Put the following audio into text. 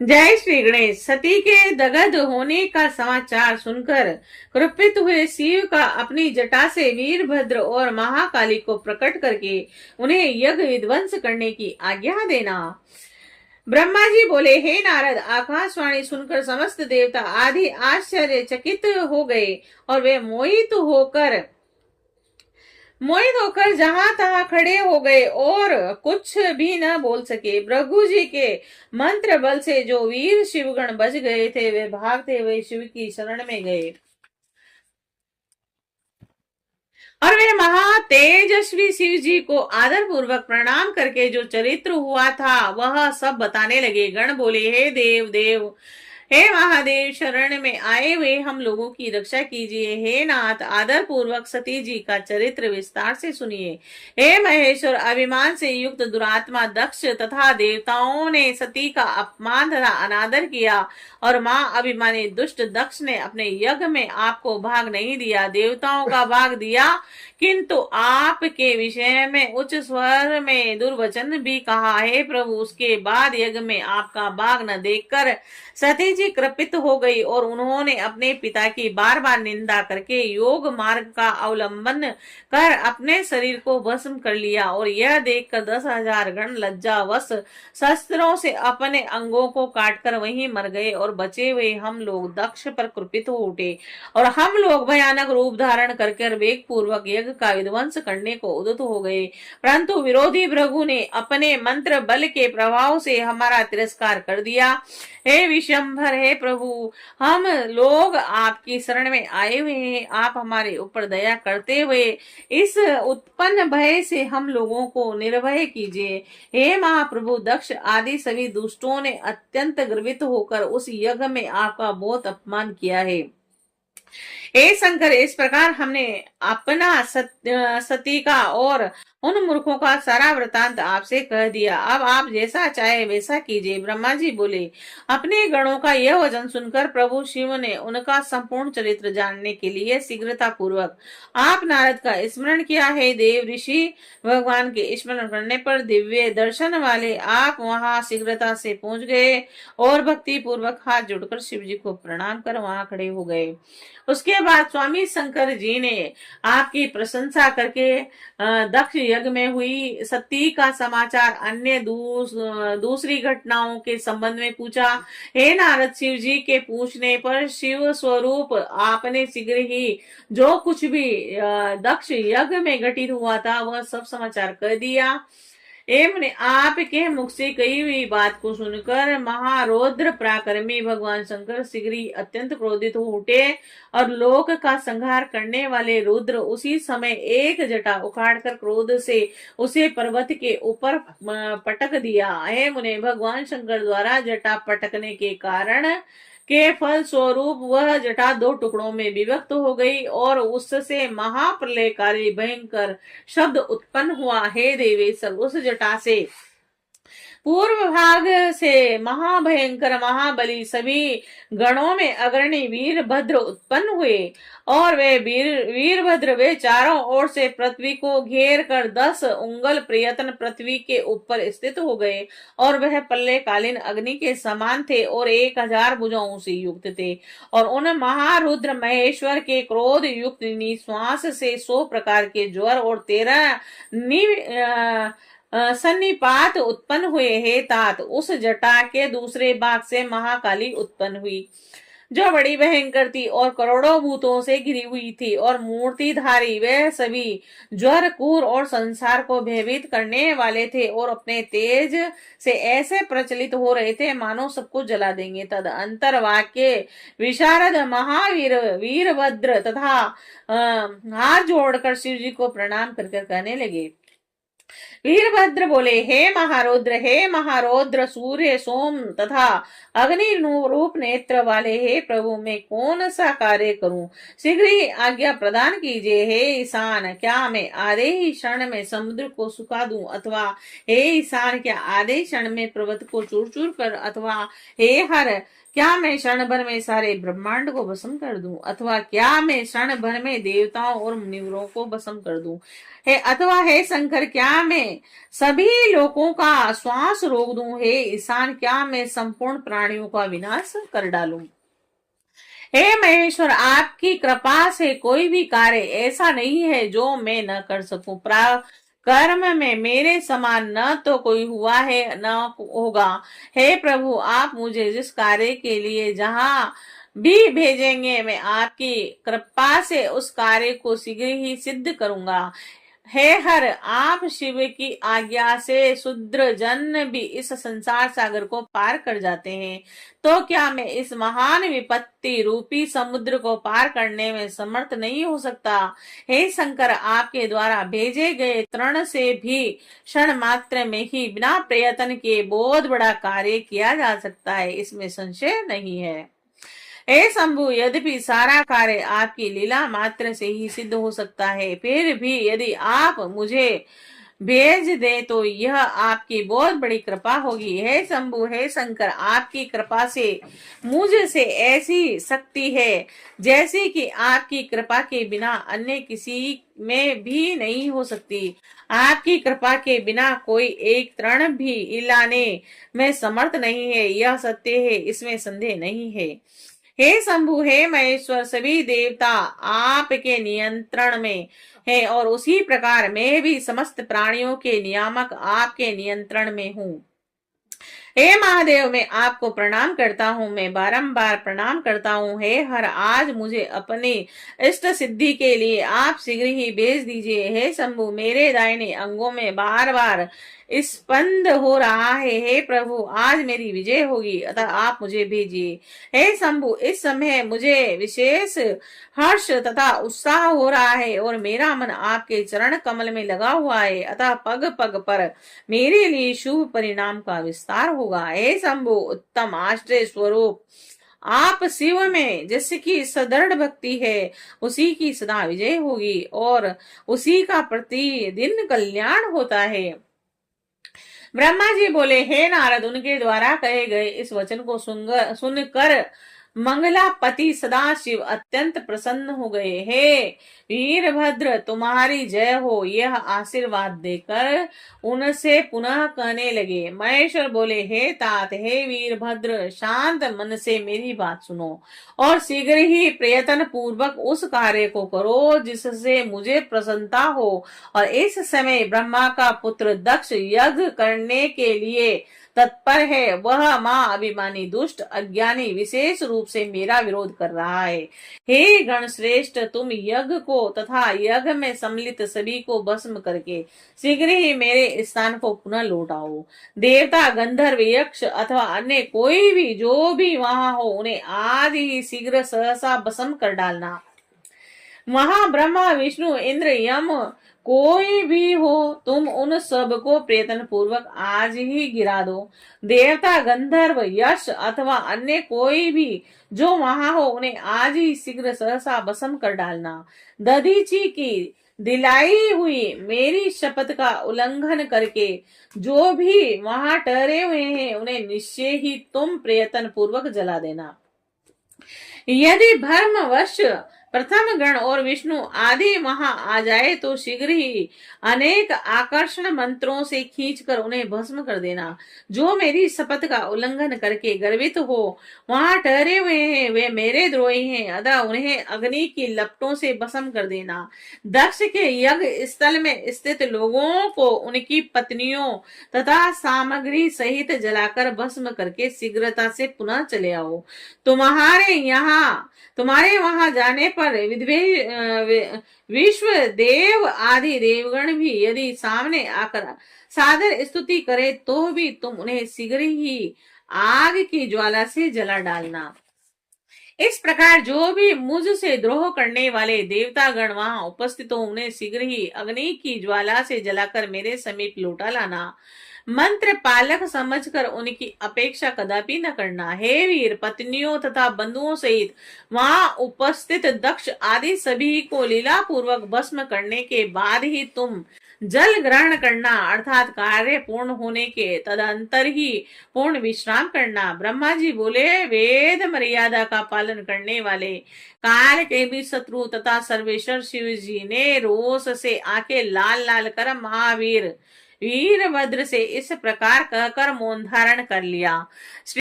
जय श्री गणेश। सती के दग्ध होने का समाचार सुनकर कुपित हुए शिव का अपनी जटा से वीरभद्र और महाकाली को प्रकट करके उन्हें यज्ञ विध्वंस करने की आज्ञा देना। ब्रह्मा जी बोले, हे नारद, आकाशवाणी सुनकर समस्त देवता आदि आश्चर्यचकित हो गए और वे मोहित होकर जहां तहां खड़े हो गए और कुछ भी न बोल सके। भृगु जी के मंत्र बल से जो वीर शिवगण बच गए थे, वे भागते हुए शिव की शरण में गए और वे महा तेजस्वी शिव जी को आदर पूर्वक प्रणाम करके जो चरित्र हुआ था वह सब बताने लगे। गण बोले, हे देव देव, हे महादेव, शरण में आए हुए हम लोगों की रक्षा कीजिए। हे नाथ, आदर पूर्वक सती जी का चरित्र विस्तार से सुनिए। हे महेश्वर, अभिमान से युक्त दुरात्मा दक्ष तथा देवताओं ने सती का अपमान तथा अनादर किया और मां अभिमानी दुष्ट दक्ष ने अपने यज्ञ में आपको भाग नहीं दिया, देवताओं का भाग दिया, किंतु आपके विषय में उच्च स्वर में दुर्वचन भी कहा। हे प्रभु, उसके बाद यज्ञ में आपका भाग न देखकर सती जी कृपित हो गई और उन्होंने अपने पिता की बार बार निंदा करके योग मार्ग का अवलंबन कर अपने शरीर को भस्म कर लिया और यह देखकर 10,000 गण लज्जावश शस्त्रों से अपने अंगों को काटकर वहीं मर गए और बचे हुए हम लोग दक्ष पर कृपित हो उठे और हम लोग भयानक रूप धारण करके वेग पूर्वक यज्ञ का विध्वंस करने को उद्यत हो गए। परंतु विरोधी भृगु ने अपने मंत्र बल के प्रभाव से हमारा तिरस्कार कर दिया। हे विशंभर, हे प्रभु, हम लोग आपकी शरण में आए हुए हैं, आप हमारे ऊपर दया करते हुए इस उत्पन्न भय से हम लोगों को निर्भय कीजिए। हे महाप्रभु, दक्ष आदि सभी दुष्टों ने अत्यंत गर्वित होकर उस यज्ञ में आपका बहुत अपमान किया है। हे शंकर, इस प्रकार हमने अपना सती का और उन मूर्खों का सारा वृतांत आपसे कह दिया। अब आप जैसा चाहे वैसा कीजिए। ब्रह्मा जी बोले, अपने गणों का यह वचन सुनकर प्रभु शिव ने उनका संपूर्ण चरित्र जानने के लिए शीघ्रता पूर्वक आप नारद का स्मरण किया है। देव ऋषि भगवान के स्मरण करने पर दिव्य दर्शन वाले आप वहां शीघ्रता से पहुंच गए और भक्ति पूर्वक हाथ जोड़कर शिव जी को प्रणाम कर वहां खड़े हो गए। उसके बाद स्वामी शंकर जी ने आपकी प्रशंसा करके दक्ष यज्ञ में हुई सती का समाचार अन्य दूसरी घटनाओं के संबंध में पूछा। हे नारद, शिव जी के पूछने पर शिव स्वरूप आपने शीघ्र ही जो कुछ भी दक्ष यज्ञ में घटित हुआ था वह सब समाचार कर दिया। एवं आपके मुख से कही हुई बात को सुनकर महारौद्र पराक्रमी भगवान शंकर शीघ्र ही अत्यंत क्रोधित हो उठे और लोक का संहार करने वाले रुद्र उसी समय एक जटा उखाड़कर क्रोध से उसे पर्वत के ऊपर पटक दिया। हे मुने, भगवान शंकर द्वारा जटा पटकने के कारण के फल स्वरूप वह जटा 2 टुकड़ों में विभक्त हो गई और उससे महाप्रलयकारी भयंकर शब्द उत्पन्न हुआ। हे देवेश्वर, उस जटा से पूर्व भाग से महाभयंकर महाबली सभी गणों में अग्रणी वीरभद्र उत्पन्न हुए और वे वीरभद्र वे चारों ओर से पृथ्वी को घेर कर 10 उंगल प्रयत्न पृथ्वी के ऊपर स्थित हो गए और वह प्रलयकालीन अग्नि के समान थे और 1000 भुजाओं से युक्त थे और उन महारुद्र महेश्वर के क्रोध युक्त निश्वास से 100 प्रकार के ज्वर और 13 सन्निपात उत्पन्न हुए। हे तात, उस जटा के दूसरे भाग से महाकाली उत्पन्न हुई जो बड़ी भयंकर थी और करोड़ों भूतों से घिरी हुई थी और मूर्तिधारी वह सभी ज्वर कूर और संसार को भयभीत करने वाले थे और अपने तेज से ऐसे प्रचलित हो रहे थे मानो सबको जला देंगे। तद अंतर वाक्य विशारद महावीर वीरभद्र तथा हाथ जोड़कर शिव जी को प्रणाम करके कहने लगे। वीरभद्र बोले, हे महारौद्र सूर्य सोम तथा अग्नि रूप नेत्र वाले हे प्रभु, मैं कौन सा कार्य करूं, शीघ्र ही आज्ञा प्रदान कीजिए। हे ईशान, क्या मैं आधे ही क्षण में समुद्र को सुखा दूं, अथवा हे ईशान, क्या आधे ही क्षण में पर्वत को चूर चूर कर, अथवा हे हर, क्या मैं क्षण भर में सारे ब्रह्मांड को भस्म कर दूं, अथवा क्या मैं क्षण भर में देवताओं और मुनिवरों को भस्म कर दूं, अथवा हे शंकर, क्या मैं मैं सभी लोगों का श्वास रोक दूं? हे ईशान, क्या मैं संपूर्ण प्राणियों का विनाश कर डालूं? हे महेश्वर, आपकी कृपा से कोई भी कार्य ऐसा नहीं है जो मैं न कर सकूं। कर्म में मेरे समान न तो कोई हुआ है न होगा। हे प्रभु, आप मुझे जिस कार्य के लिए जहां भी भेजेंगे, मैं आपकी कृपा से उस कार्य को शीघ्र ही सिद्ध करूंगा। हे हर, आप शिव की आज्ञा से शूद्र जन भी इस संसार सागर को पार कर जाते हैं, तो क्या मैं इस महान विपत्ति रूपी समुद्र को पार करने में समर्थ नहीं हो सकता? हे शंकर, आपके द्वारा भेजे गए तृण से भी क्षण मात्र में ही बिना प्रयत्न के बहुत बड़ा कार्य किया जा सकता है, इसमें संशय नहीं है। हे शंभु, यद्यपि सारा कार्य आपकी लीला मात्र से ही सिद्ध हो सकता है, फिर भी यदि आप मुझे भेज दे तो यह आपकी बहुत बड़ी कृपा होगी। हे शंभु, हे शंकर, आपकी कृपा से मुझ से ऐसी शक्ति है जैसी कि आपकी कृपा के बिना अन्य किसी में भी नहीं हो सकती। आपकी कृपा के बिना कोई एक तृण भी हिलाने में समर्थ नहीं है, यह सत्य है, इसमें संदेह नहीं है। हे शंभु, हे महेश्वर, सभी देवता आपके नियंत्रण में है और उसी प्रकार मैं भी समस्त प्राणियों के नियामक आपके नियंत्रण में हूँ। हे महादेव, मैं आपको प्रणाम करता हूँ, मैं बारंबार प्रणाम करता हूँ। हे हर, आज मुझे अपने इष्ट सिद्धि के लिए आप शीघ्र ही भेज दीजिए। हे शंभु, मेरे दाहिने अंगों में बार बार स्पंद हो रहा है। हे प्रभु, आज मेरी विजय होगी, अतः आप मुझे भेजिए। हे शंभु, इस समय मुझे विशेष हर्ष तथा उत्साह हो रहा है और मेरा मन आपके चरण कमल में लगा हुआ है, अतः पग पग पर मेरे लिए शुभ परिणाम का विस्तार होगा। हे शंभु, उत्तम आश्रय स्वरूप आप शिव में जिसकी सदृढ़ भक्ति है, उसी की सदा विजय होगी और उसी का प्रतिदिन कल्याण होता है। ब्रह्मा जी बोले, हे नारद, उनके द्वारा कहे गए इस वचन को सुनकर मंगलापति सदाशिव अत्यंत प्रसन्न हो गए। हे वीरभद्र, तुम्हारी जय हो, यह आशीर्वाद देकर उनसे पुनः कहने लगे। महेश्वर बोले, हे तात, हे वीरभद्र, शांत मन से मेरी बात सुनो और शीघ्र ही प्रयत्न पूर्वक उस कार्य को करो जिससे मुझे प्रसन्नता हो। और इस समय ब्रह्मा का पुत्र दक्ष यज्ञ करने के लिए तत्पर है। वह मां अभिमानी दुष्ट अज्ञानी विशेष रूप से मेरा विरोध कर रहा है। हे गण श्रेष्ठ, तुम यज्ञ को तथा यज्ञ में सम्मिलित सभी को भस्म करके शीघ्र ही मेरे स्थान को पुनः लौटाओ। देवता, गंधर्व, यक्ष अथवा अन्य कोई भी जो भी वहां हो, उन्हें आज ही शीघ्र सहसा भस्म कर डालना। वहां ब्रह्मा, विष्णु, इंद्र, यम कोई भी हो, तुम उन सब को प्रयत्न पूर्वक आज ही गिरा दो। देवता, गंधर्व, यश अथवा अन्य कोई भी जो वहां हो, उन्हें आज ही शीघ्र सहसा भस्म कर डालना। दधीची की दिलाई हुई मेरी शपथ का उल्लंघन करके जो भी वहां ठहरे हुए हैं, उन्हें निश्चय ही तुम प्रयत्न पूर्वक जला देना। यदि भ्रमवश प्रथम गण और विष्णु आदि वहां आ जाए तो शीघ्र ही अनेक आकर्षण मंत्रों से खींचकर उन्हें भस्म कर देना। जो मेरी शपथ का उल्लंघन करके गर्वित हो वहां ठहरे हुए हैं, वे मेरे द्रोही हैं, अतः उन्हें अग्नि की लपटों से भस्म कर देना। दक्ष के यज्ञ स्थल में स्थित लोगों को उनकी पत्नियों तथा सामग्री सहित जलाकर भस्म करके शीघ्रता से पुनः चले आओ। तुम्हारे वहां जाने पर विश्व देव आदि देवगण भी यदि सामने आकर सादर स्तुति करे तो भी तुम उन्हें शीघ्र ही आग की ज्वाला से जला डालना। इस प्रकार जो भी मुझसे द्रोह करने वाले देवतागण वहां उपस्थित हो, उन्हें शीघ्र ही अग्नि की ज्वाला से जलाकर मेरे समीप लौटा लाना। मंत्र पालक समझकर उनकी अपेक्षा कदापि न करना। हे वीर, पत्नियों तथा बंधुओं सहित वहां उपस्थित दक्ष आदि सभी को लीला पूर्वक भस्म करने के बाद ही तुम जल ग्रहण करना, अर्थात कार्य पूर्ण होने के तदंतर ही पूर्ण विश्राम करना। ब्रह्मा जी बोले, वेद मर्यादा का पालन करने वाले काल के भी शत्रु तथा सर्वेश्वर शिव जी ने रोष से आंखें लाल लाल कर महावीर वीरभद्र से इस प्रकार कहकर मौन धारण कर लिया।